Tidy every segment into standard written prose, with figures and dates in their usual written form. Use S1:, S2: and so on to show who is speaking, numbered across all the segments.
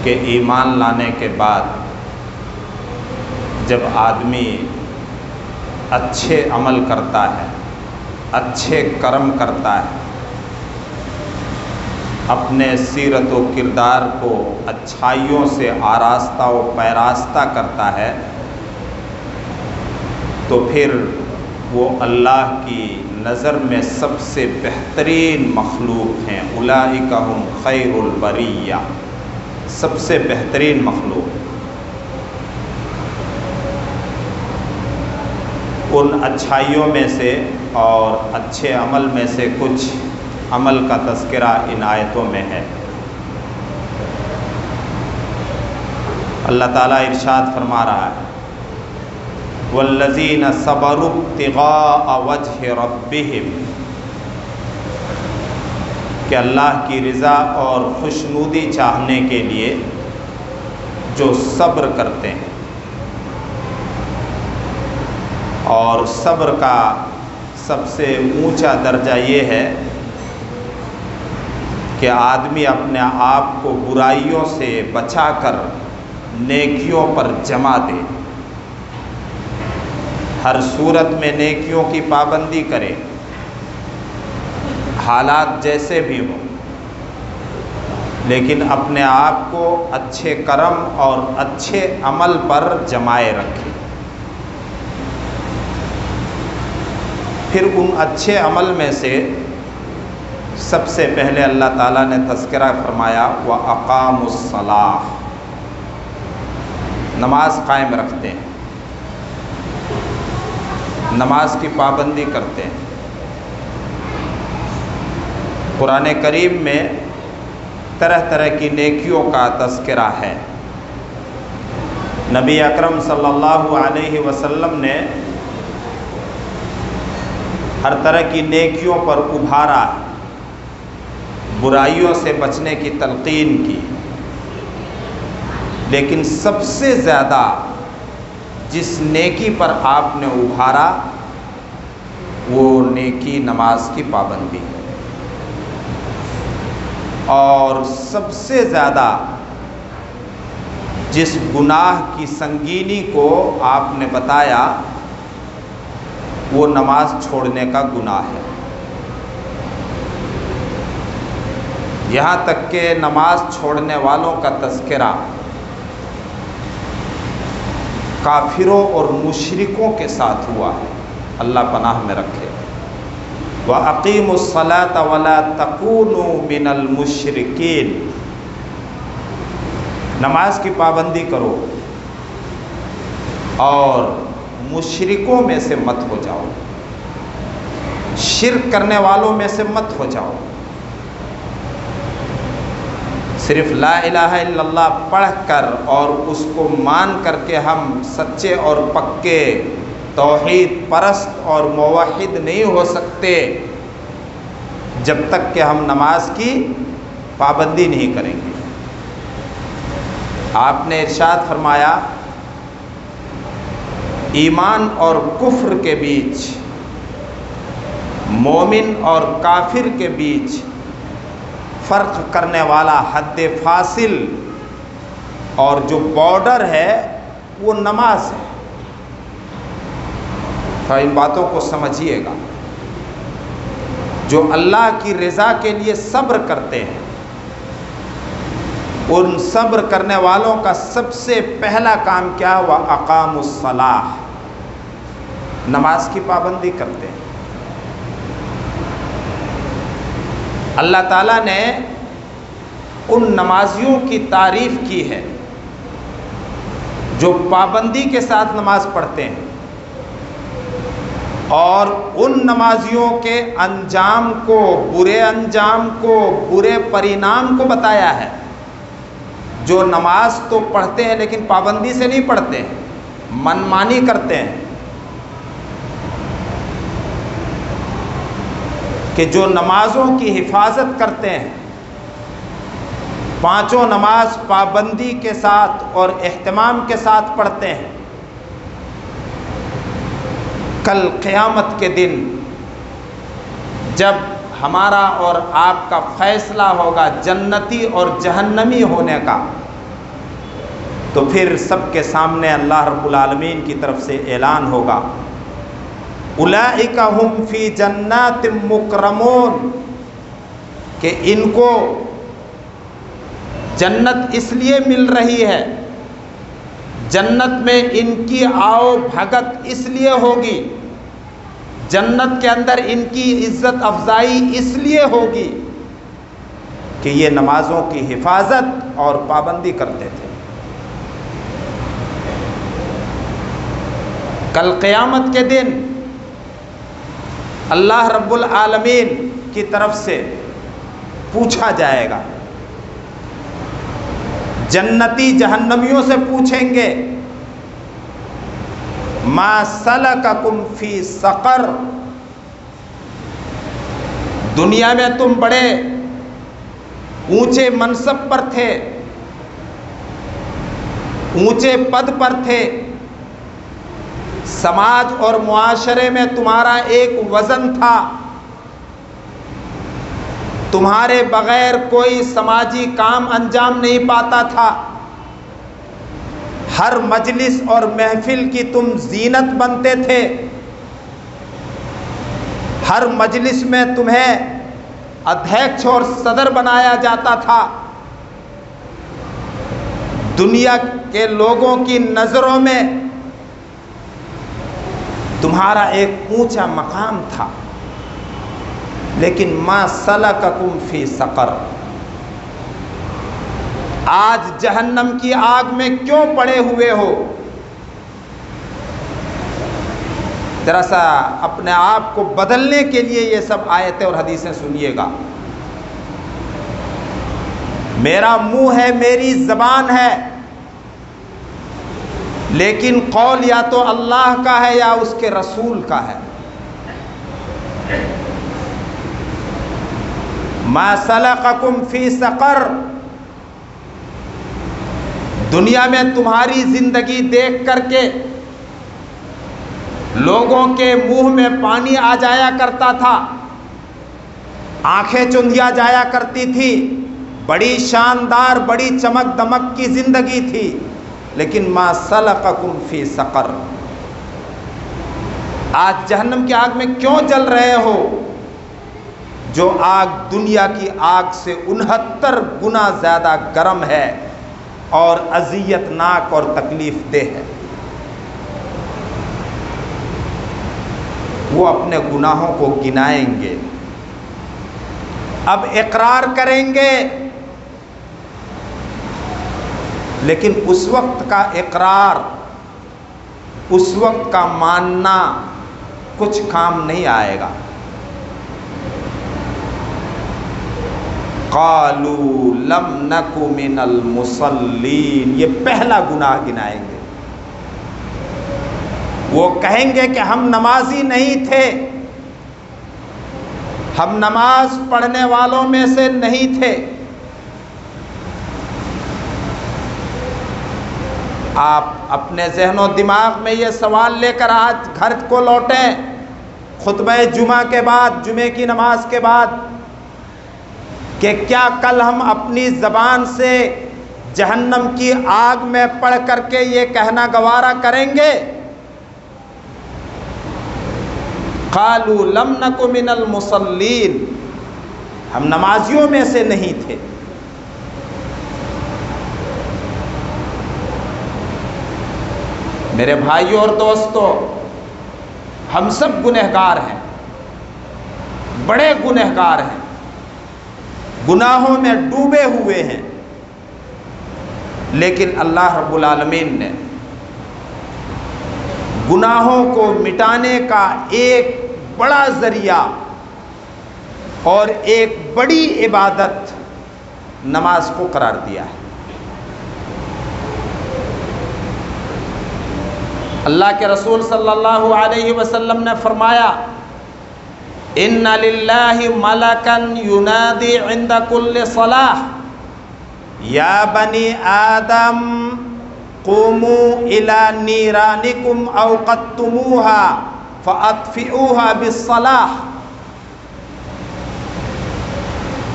S1: کہ ایمان لانے کے بعد جب آدمی اچھے عمل کرتا ہے، اچھے کرم کرتا ہے، اپنے سیرت و کردار کو اچھائیوں سے آراستہ و پیراستہ کرتا ہے، تو پھر وہ اللہ کی نظر میں سب سے بہترین مخلوق ہیں۔ اولئک ھم خیر البریہ، سب سے بہترین مخلوق۔ ان اچھائیوں میں سے اور اچھے عمل میں سے کچھ عمل کا تذکرہ ان آیتوں میں ہے۔ اللہ تعالیٰ ارشاد فرما رہا ہے وَالَّذِينَ صَبَرُوا ابْتِغَاءَ وَجْهِ رَبِّهِمْ، کہ اللہ کی رضا اور خوشنودی چاہنے کے لیے جو صبر کرتے ہیں، اور صبر کا سب سے اونچا درجہ یہ ہے کہ آدمی اپنے آپ کو برائیوں سے بچا کر نیکیوں پر جمع دے، ہر صورت میں نیکیوں کی پابندی کرے، حالات جیسے بھی ہوں، لیکن اپنے آپ کو اچھے کرم اور اچھے عمل پر جمائے رکھے۔ پھر ان اچھے عمل میں سے سب سے پہلے اللہ تعالیٰ نے تذکرہ فرمایا وَأَقَامُوا الصَّلَاةَ، نماز قائم رکھتے ہیں، نماز کی پابندی کرتے ہیں۔ قرآن کریم میں طرح طرح کی نیکیوں کا تذکرہ ہے۔ نبی اکرم صلی اللہ علیہ وسلم نے ہر طرح کی نیکیوں پر ابھارا، برائیوں سے بچنے کی تلقین کی، لیکن سب سے زیادہ جس نیکی پر آپ نے ابھارا وہ نیکی نماز کی پابندی ہے، اور سب سے زیادہ جس گناہ کی سنگینی کو آپ نے بتایا وہ نماز چھوڑنے کا گناہ ہے۔ یہاں تک کہ نماز چھوڑنے والوں کا تذکرہ کافروں اور مشرکوں کے ساتھ ہوا ہے، اللہ پناہ میں رکھے۔ وَأَقِيمُوا الصَّلَاةَ وَلَا تَكُونُوا مِنَ الْمُشْرِكِينَ، نماز کی پابندی کرو اور مشرکوں میں سے مت ہو جاؤ، شرک کرنے والوں میں سے مت ہو جاؤ۔ صرف لا الہ الا اللہ پڑھ کر اور اس کو مان کر کے ہم سچے اور پکے توحید پرست اور موحد نہیں ہو سکتے جب تک کہ ہم نماز کی پابندی نہیں کریں گے۔ آپ نے ارشاد فرمایا ایمان اور کفر کے بیچ، مومن اور کافر کے بیچ فرق کرنے والا حد فاصل اور جو بارڈر ہے وہ نماز ہے۔ تو ان باتوں کو سمجھیے گا۔ جو اللہ کی رضا کے لیے صبر کرتے ہیں، ان صبر کرنے والوں کا سب سے پہلا کام کیا ہوا؟ اقاموا الصلاۃ، نماز کی پابندی کرتے ہیں۔ اللہ تعالیٰ نے ان نمازیوں کی تعریف کی ہے جو پابندی کے ساتھ نماز پڑھتے ہیں، اور ان نمازیوں کے انجام کو، برے انجام کو، برے پرینام کو بتایا ہے جو نماز تو پڑھتے ہیں لیکن پابندی سے نہیں پڑھتے ہیں، منمانی کرتے ہیں۔ کہ جو نمازوں کی حفاظت کرتے ہیں، پانچوں نماز پابندی کے ساتھ اور اہتمام کے ساتھ پڑھتے ہیں، کل قیامت کے دن جب ہمارا اور آپ کا فیصلہ ہوگا جنتی اور جہنمی ہونے کا، تو پھر سب کے سامنے اللہ رب العالمین کی طرف سے اعلان ہوگا، اولئک ہم فی جنات مکرمون، کہ ان کو جنت اس لیے مل رہی ہے، جنت میں ان کی آؤ بھگت اس لیے ہوگی، جنت کے اندر ان کی عزت افزائی اس لیے ہوگی کہ یہ نمازوں کی حفاظت اور پابندی کرتے تھے۔ کل قیامت کے دن اللہ رب العالمین کی طرف سے پوچھا جائے گا، جنتی جہنمیوں سے پوچھیں گے، ما سلککم فی سقر، دنیا میں تم بڑے اونچے منصب پر تھے، اونچے پد پر تھے، سماج اور معاشرے میں تمہارا ایک وزن تھا، تمہارے بغیر کوئی سماجی کام انجام نہیں پاتا تھا، ہر مجلس اور محفل کی تم زینت بنتے تھے، ہر مجلس میں تمہیں ادھیکش اور صدر بنایا جاتا تھا، دنیا کے لوگوں کی نظروں میں تمہارا ایک اونچا مقام تھا، لیکن ما سلککم فی سقر، آج جہنم کی آگ میں کیوں پڑے ہوئے ہو؟ ذرا سا اپنے آپ کو بدلنے کے لیے یہ سب آیتیں اور حدیثیں سنیے گا۔ میرا منہ ہے، میری زبان ہے، لیکن قول یا تو اللہ کا ہے یا اس کے رسول کا ہے۔ ما سلککم فی سقر، دنیا میں تمہاری زندگی دیکھ کر کے لوگوں کے منہ میں پانی آ جایا کرتا تھا، آنکھیں چندیا جایا کرتی تھی، بڑی شاندار بڑی چمک دمک کی زندگی تھی، لیکن ما سلککم فی سقر، آج جہنم کی آگ میں کیوں جل رہے ہو؟ جو آگ دنیا کی آگ سے 69 گنا زیادہ گرم ہے اور اذیت ناک اور تکلیف دہ ہے۔ وہ اپنے گناہوں کو گنائیں گے، اب اقرار کریں گے، لیکن اس وقت کا اقرار، اس وقت کا ماننا کچھ کام نہیں آئے گا۔ قالوا لم نک من المصلین، یہ پہلا گناہ گنائیں گے، وہ کہیں گے کہ ہم نمازی نہیں تھے، ہم نماز پڑھنے والوں میں سے نہیں تھے۔ آپ اپنے ذہن و دماغ میں یہ سوال لے کر آج گھر کو لوٹیں، خطبہ جمعہ کے بعد، جمعے کی نماز کے بعد، کہ کیا کل ہم اپنی زبان سے جہنم کی آگ میں پڑھ کر کے یہ کہنا گوارا کریں گے؟ قالوا لم نک من المصلین، ہم نمازیوں میں سے نہیں تھے۔ میرے بھائیوں اور دوستو، ہم سب گنہگار ہیں، بڑے گنہگار ہیں، گناہوں میں ڈوبے ہوئے ہیں، لیکن اللہ رب العالمین نے گناہوں کو مٹانے کا ایک بڑا ذریعہ اور ایک بڑی عبادت نماز کو قرار دیا ہے۔ اللہ کے رسول صلی اللہ علیہ وسلم نے فرمایا، ان للہ ملکا ینادی عند کل صلاۃ یا بنی آدم قوموا الی نیرانکم اوقدتموها فاطفئوها بالصلاۃ،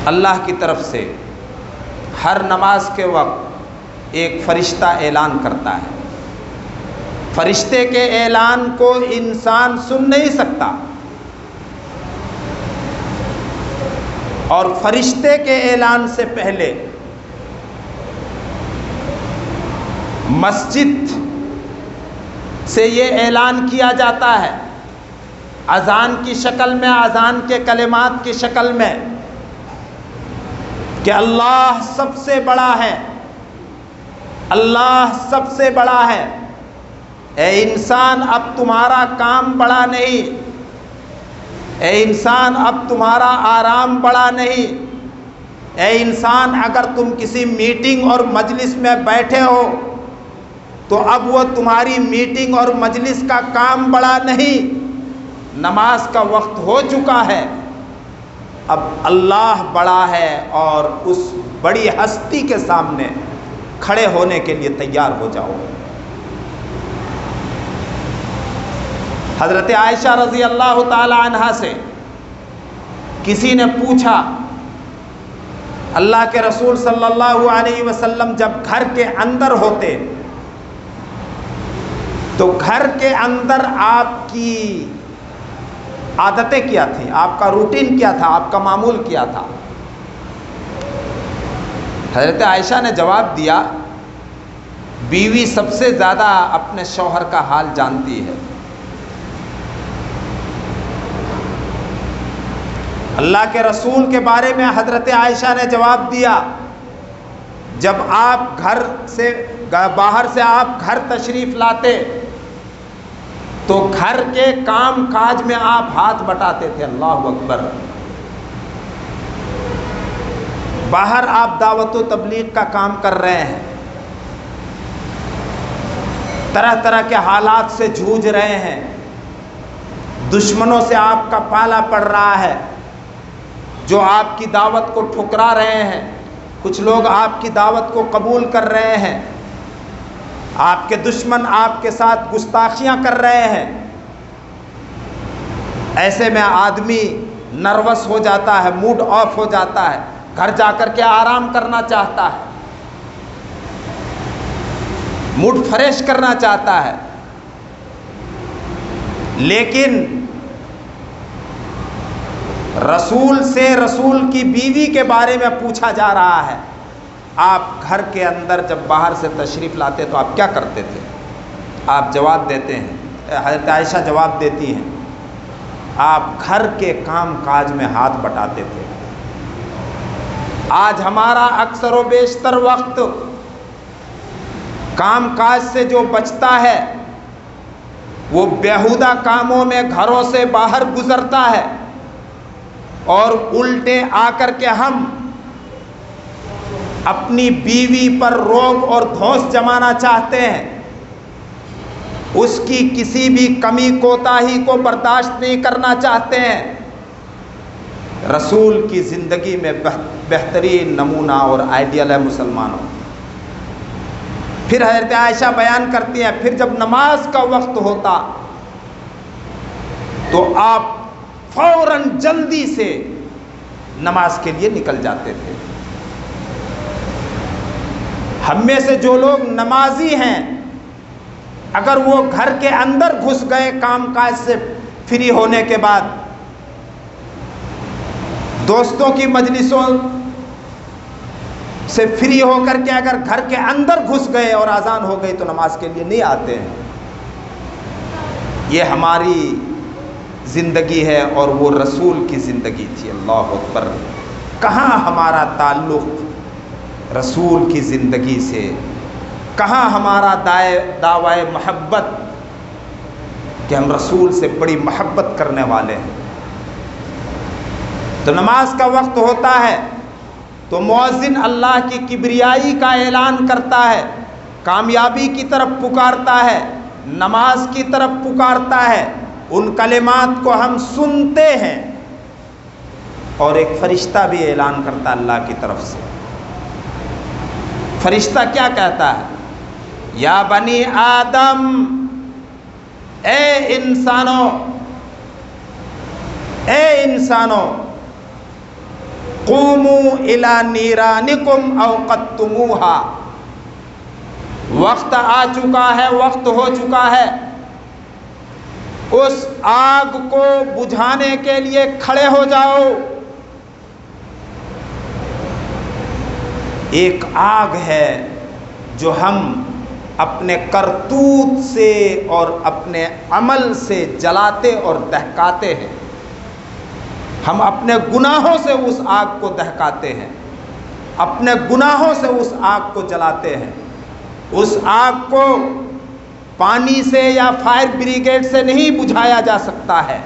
S1: اللہ کی طرف سے ہر نماز کے وقت ایک فرشتہ اعلان کرتا ہے. فرشتے کے اعلان کو انسان سن نہیں سکتا، اور فرشتے کے اعلان سے پہلے مسجد سے یہ اعلان کیا جاتا ہے اذان کی شکل میں، اذان کے کلمات کی شکل میں، کہ اللہ سب سے بڑا ہے، اللہ سب سے بڑا ہے. اے انسان اب تمہارا کام بڑا نہیں، اے انسان اب تمہارا آرام بڑا نہیں، اے انسان اگر تم کسی میٹنگ اور مجلس میں بیٹھے ہو تو اب وہ تمہاری میٹنگ اور مجلس کا کام بڑا نہیں، نماز کا وقت ہو چکا ہے، اب اللہ بڑا ہے، اور اس بڑی ہستی کے سامنے کھڑے ہونے کے لیے تیار ہو جاؤ. حضرت عائشہ رضی اللہ تعالی عنہا سے کسی نے پوچھا، اللہ کے رسول صلی اللہ علیہ وسلم جب گھر کے اندر ہوتے تو گھر کے اندر آپ کی عادتیں کیا تھیں، آپ کا روٹین کیا تھا، آپ کا معمول کیا تھا؟ حضرت عائشہ نے جواب دیا، بیوی سب سے زیادہ اپنے شوہر کا حال جانتی ہے. اللہ کے رسول کے بارے میں حضرت عائشہ نے جواب دیا، جب آپ گھر سے باہر سے آپ گھر تشریف لاتے تو گھر کے کام کاج میں آپ ہاتھ بٹاتے تھے. اللہ اکبر. باہر آپ دعوت و تبلیغ کا کام کر رہے ہیں، طرح طرح کے حالات سے جھوج رہے ہیں، دشمنوں سے آپ کا پالا پڑ رہا ہے، جو آپ کی دعوت کو ٹھکرا رہے ہیں، کچھ لوگ آپ کی دعوت کو قبول کر رہے ہیں، آپ کے دشمن آپ کے ساتھ گستاخیاں کر رہے ہیں. ایسے میں آدمی نروس ہو جاتا ہے، موڈ آف ہو جاتا ہے، گھر جا کر کے آرام کرنا چاہتا ہے، موڈ فریش کرنا چاہتا ہے. لیکن رسول سے، رسول کی بیوی کے بارے میں پوچھا جا رہا ہے، آپ گھر کے اندر جب باہر سے تشریف لاتے تو آپ کیا کرتے تھے؟ آپ جواب دیتے ہیں، حضرت عائشہ جواب دیتی ہیں، آپ گھر کے کام کاج میں ہاتھ بٹاتے تھے. آج ہمارا اکثر و بیشتر وقت کام کاج سے جو بچتا ہے وہ بیہودہ کاموں میں گھروں سے باہر گزرتا ہے، اور الٹے آ کر کے ہم اپنی بیوی پر روب اور دھوس جمانا چاہتے ہیں، اس کی کسی بھی کمی کوتاہی کو برداشت نہیں کرنا چاہتے ہیں. رسول کی زندگی میں بہترین نمونہ اور آئیڈیل ہے مسلمانوں. پھر حضرت عائشہ بیان کرتی ہیں، پھر جب نماز کا وقت ہوتا تو آپ فوراً جلدی سے نماز کے لیے نکل جاتے تھے. ہم میں سے جو لوگ نمازی ہیں، اگر وہ گھر کے اندر گھس گئے کام کاج سے فری ہونے کے بعد، دوستوں کی مجلسوں سے فری ہو کر کے اگر گھر کے اندر گھس گئے اور اذان ہو گئی تو نماز کے لیے نہیں آتے ہیں. یہ ہماری زندگی ہے اور وہ رسول کی زندگی تھی. اللہ اکبر. کہاں ہمارا تعلق رسول کی زندگی سے، کہاں ہمارا دعوی محبت کہ ہم رسول سے بڑی محبت کرنے والے ہیں. تو نماز کا وقت ہوتا ہے تو مؤذن اللہ کی کبریائی کا اعلان کرتا ہے، کامیابی کی طرف پکارتا ہے، نماز کی طرف پکارتا ہے. ان کلمات کو ہم سنتے ہیں، اور ایک فرشتہ بھی اعلان کرتا ہے اللہ کی طرف سے. فرشتہ کیا کہتا ہے؟ یا بنی آدم، اے انسانوں، اے انسانوں، قوموا الی نیرانکم اوقدتموہا، وقت آ چکا ہے، وقت ہو چکا ہے، اس آگ کو بجھانے کے لیے کھڑے ہو جاؤ۔ ایک آگ ہے جو ہم اپنے کرتوت سے اور اپنے عمل سے جلاتے اور دہکاتے ہیں۔ ہم اپنے گناہوں سے اس آگ کو دہکاتے ہیں، اپنے گناہوں سے اس آگ کو جلاتے ہیں۔ اس آگ کو پانی سے یا فائر بریگیڈ سے نہیں بجھایا جا سکتا ہے۔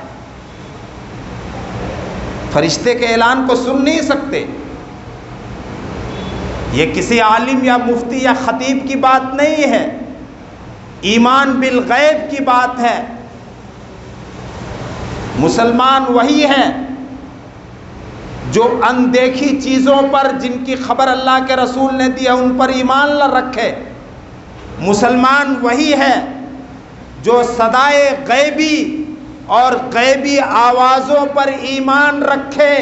S1: فرشتے کے اعلان کو سن نہیں سکتے۔ یہ کسی عالم یا مفتی یا خطیب کی بات نہیں ہے، ایمان بالغیب کی بات ہے۔ مسلمان وہی ہے جو اندیکھی چیزوں پر جن کی خبر اللہ کے رسول نے دی ہے ان پر ایمان نہ رکھے۔ مسلمان وہی ہے جو صدائے غیبی اور غیبی آوازوں پر ایمان رکھے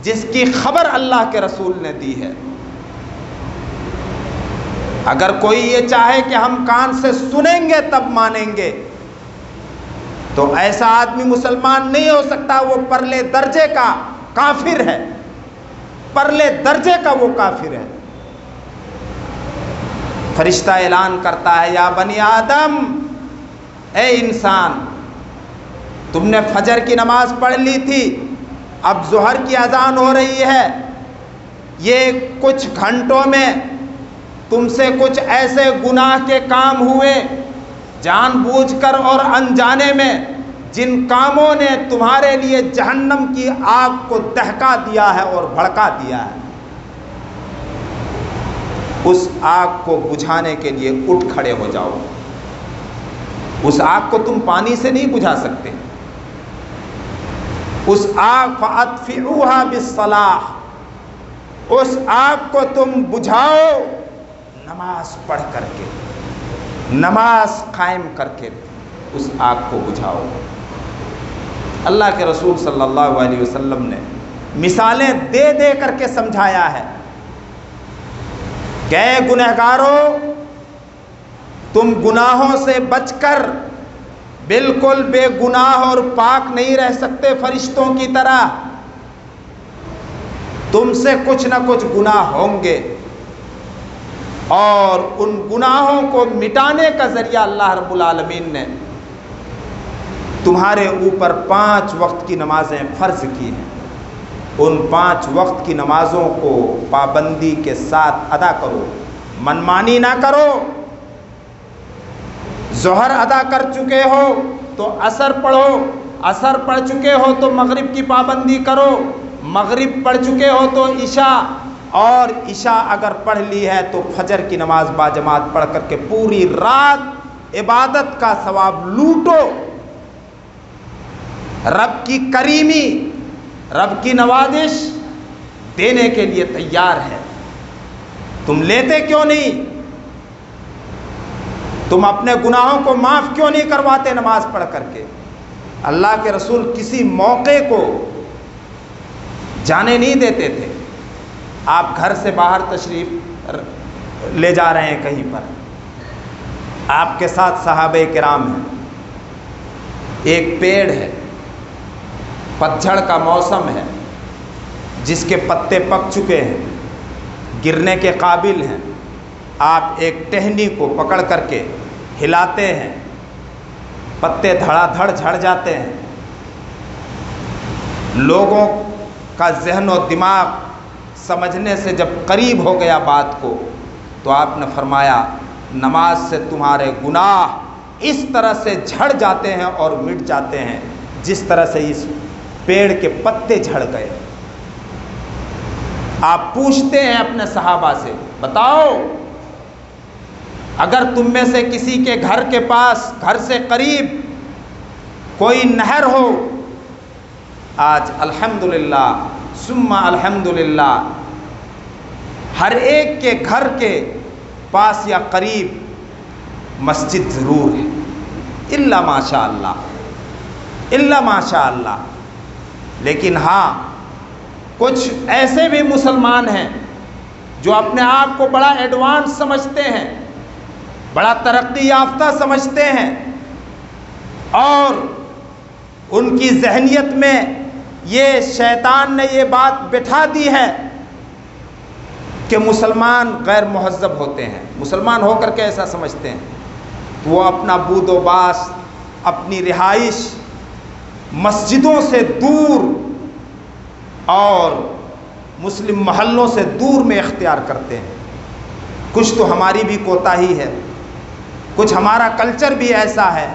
S1: جس کی خبر اللہ کے رسول نے دی ہے۔ اگر کوئی یہ چاہے کہ ہم کان سے سنیں گے تب مانیں گے تو ایسا آدمی مسلمان نہیں ہو سکتا، وہ پرلے درجے کا کافر ہے، پرلے درجے کا وہ کافر ہے۔ فرشتہ اعلان کرتا ہے، یا بنی آدم، اے انسان، تم نے فجر کی نماز پڑھ لی تھی، اب ظہر کی اذان ہو رہی ہے، یہ کچھ گھنٹوں میں تم سے کچھ ایسے گناہ کے کام ہوئے جان بوجھ کر اور انجانے میں جن کاموں نے تمہارے لیے جہنم کی آگ کو دہکا دیا ہے اور بھڑکا دیا ہے، اس آگ کو بجھانے کے لیے اٹھ کھڑے ہو جاؤ۔ اس آگ کو تم پانی سے نہیں بجھا سکتے، اس آگ فَأَطْفِئُوهَا بِالصَّلَاةِ، اس آگ کو تم بجھاؤ نماز پڑھ کر کے، نماز قائم کر کے اس آگ کو بجھاؤ۔ اللہ کے رسول صلی اللہ علیہ وسلم نے مثالیں دے دے کر کے سمجھایا ہے کہ اے گنہگارو، تم گناہوں سے بچ کر بالکل بے گناہ اور پاک نہیں رہ سکتے فرشتوں کی طرح، تم سے کچھ نہ کچھ گناہ ہوں گے، اور ان گناہوں کو مٹانے کا ذریعہ اللہ رب العالمین نے تمہارے اوپر 5 وقت کی نمازیں فرض کی ہیں۔ ان 5 وقت کی نمازوں کو پابندی کے ساتھ ادا کرو، منمانی نہ کرو۔ ظہر ادا کر چکے ہو تو عصر پڑھو، عصر پڑھ چکے ہو تو مغرب کی پابندی کرو، مغرب پڑھ چکے ہو تو عشاء، اور عشاء اگر پڑھ لی ہے تو فجر کی نماز باجماعت پڑھ کر کے پوری رات عبادت کا ثواب لوٹو۔ رب کی کریمی، رب کی نوازش دینے کے لیے تیار ہے، تم لیتے کیوں نہیں؟ تم اپنے گناہوں کو معاف کیوں نہیں کرواتے نماز پڑھ کر کے؟ اللہ کے رسول کسی موقع کو جانے نہیں دیتے تھے۔ آپ گھر سے باہر تشریف لے جا رہے ہیں کہیں پر، آپ کے ساتھ صحابہ کرام ہیں، ایک پیڑ ہے، پتجھڑ کا موسم ہے، جس کے پتے پک چکے ہیں، گرنے کے قابل ہیں، آپ ایک ٹہنی کو پکڑ کر کے ہلاتے ہیں، پتے دھڑا دھڑ جھڑ جاتے ہیں۔ لوگوں کا ذہن و دماغ سمجھنے سے جب قریب ہو گیا بات کو تو آپ نے فرمایا، نماز سے تمہارے گناہ اس طرح سے جھڑ جاتے ہیں اور مٹ جاتے ہیں جس طرح سے اس پیڑ کے پتے جھڑ گئے۔ آپ پوچھتے ہیں اپنے صحابہ سے، بتاؤ اگر تم میں سے کسی کے گھر کے پاس، گھر سے قریب کوئی نہر ہو، آج الحمدللہ ثم الحمدللہ ہر ایک کے گھر کے پاس یا قریب مسجد ضرور ہے، الا ماشاء اللہ، الا ماشاء اللہ۔ لیکن ہاں، کچھ ایسے بھی مسلمان ہیں جو اپنے آپ کو بڑا ایڈوانس سمجھتے ہیں، بڑا ترقی یافتہ سمجھتے ہیں، اور ان کی ذہنیت میں یہ شیطان نے یہ بات بٹھا دی ہے کہ مسلمان غیر مہذب ہوتے ہیں، مسلمان ہو کر کے ایسا سمجھتے ہیں، وہ اپنا بود و باس، اپنی رہائش مسجدوں سے دور اور مسلم محلوں سے دور میں اختیار کرتے ہیں۔ کچھ تو ہماری بھی کوتاہی ہے، کچھ ہمارا کلچر بھی ایسا ہے،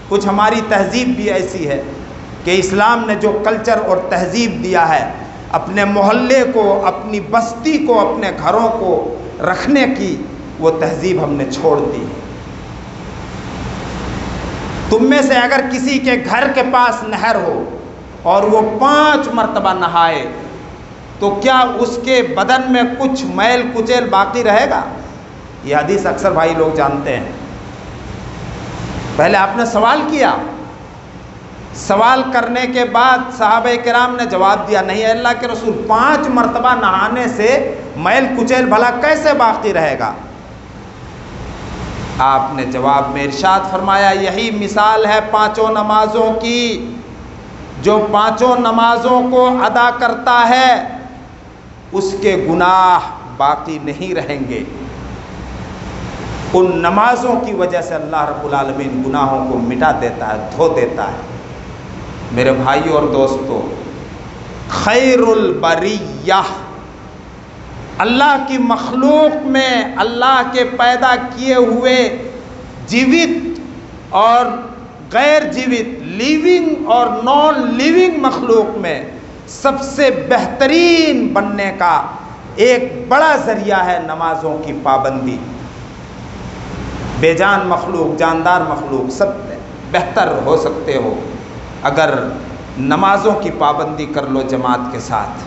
S1: کچھ ہماری تہذیب بھی ایسی ہے کہ اسلام نے جو کلچر اور تہذیب دیا ہے، اپنے محلے کو، اپنی بستی کو، اپنے گھروں کو رکھنے کی وہ تہذیب ہم نے چھوڑ دی ہے۔ تم میں سے اگر کسی کے گھر کے پاس نہر ہو اور وہ 5 مرتبہ نہائے تو کیا اس کے بدن میں کچھ میل کچیل باقی رہے گا؟ یہ حدیث اکثر بھائی لوگ جانتے ہیں۔ پہلے آپ نے سوال کیا، سوال کرنے کے بعد صحابہ کرام نے جواب دیا، نہیں اے اللہ کے رسول، 5 مرتبہ نہانے سے میل کچیل بھلا کیسے باقی رہے گا؟ آپ نے جواب میں ارشاد فرمایا، یہی مثال ہے 5 نمازوں کی، جو 5 نمازوں کو ادا کرتا ہے اس کے گناہ باقی نہیں رہیں گے۔ ان نمازوں کی وجہ سے اللہ رب العالمین گناہوں کو مٹا دیتا ہے، دھو دیتا ہے۔ میرے بھائیو اور دوستو، خیر البریہ، اللہ کی مخلوق میں، اللہ کے پیدا کیے ہوئے جیوت اور غیر جیوت، لیونگ اور نان لیونگ مخلوق میں سب سے بہترین بننے کا ایک بڑا ذریعہ ہے نمازوں کی پابندی۔ بے جان مخلوق، جاندار مخلوق سب بہتر ہو سکتے ہو اگر نمازوں کی پابندی کر لو جماعت کے ساتھ۔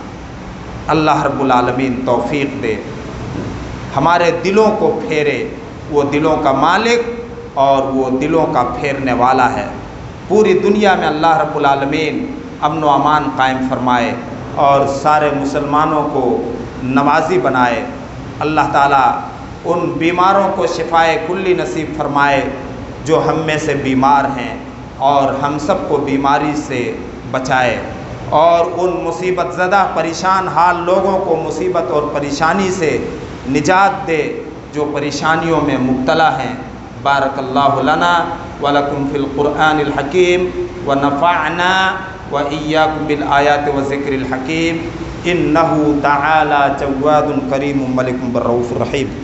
S1: اللہ رب العالمین توفیق دے، ہمارے دلوں کو پھیرے، وہ دلوں کا مالک اور وہ دلوں کا پھیرنے والا ہے۔ پوری دنیا میں اللہ رب العالمین امن و امان قائم فرمائے اور سارے مسلمانوں کو نمازی بنائے۔ اللہ تعالیٰ ان بیماروں کو شفائے کلی نصیب فرمائے جو ہم میں سے بیمار ہیں، اور ہم سب کو بیماری سے بچائے، اور ان مصیبت زدہ پریشان حال لوگوں کو مصیبت اور پریشانی سے نجات دے جو پریشانیوں میں مبتلا ہیں۔ بارک اللہ لنا ولکم فی القرآن الحکیم ونفعنا وإیاکم بالآیات والذکر الحکیم، انہ تعالی جواد کریم ملک بالرؤوف الرحیم۔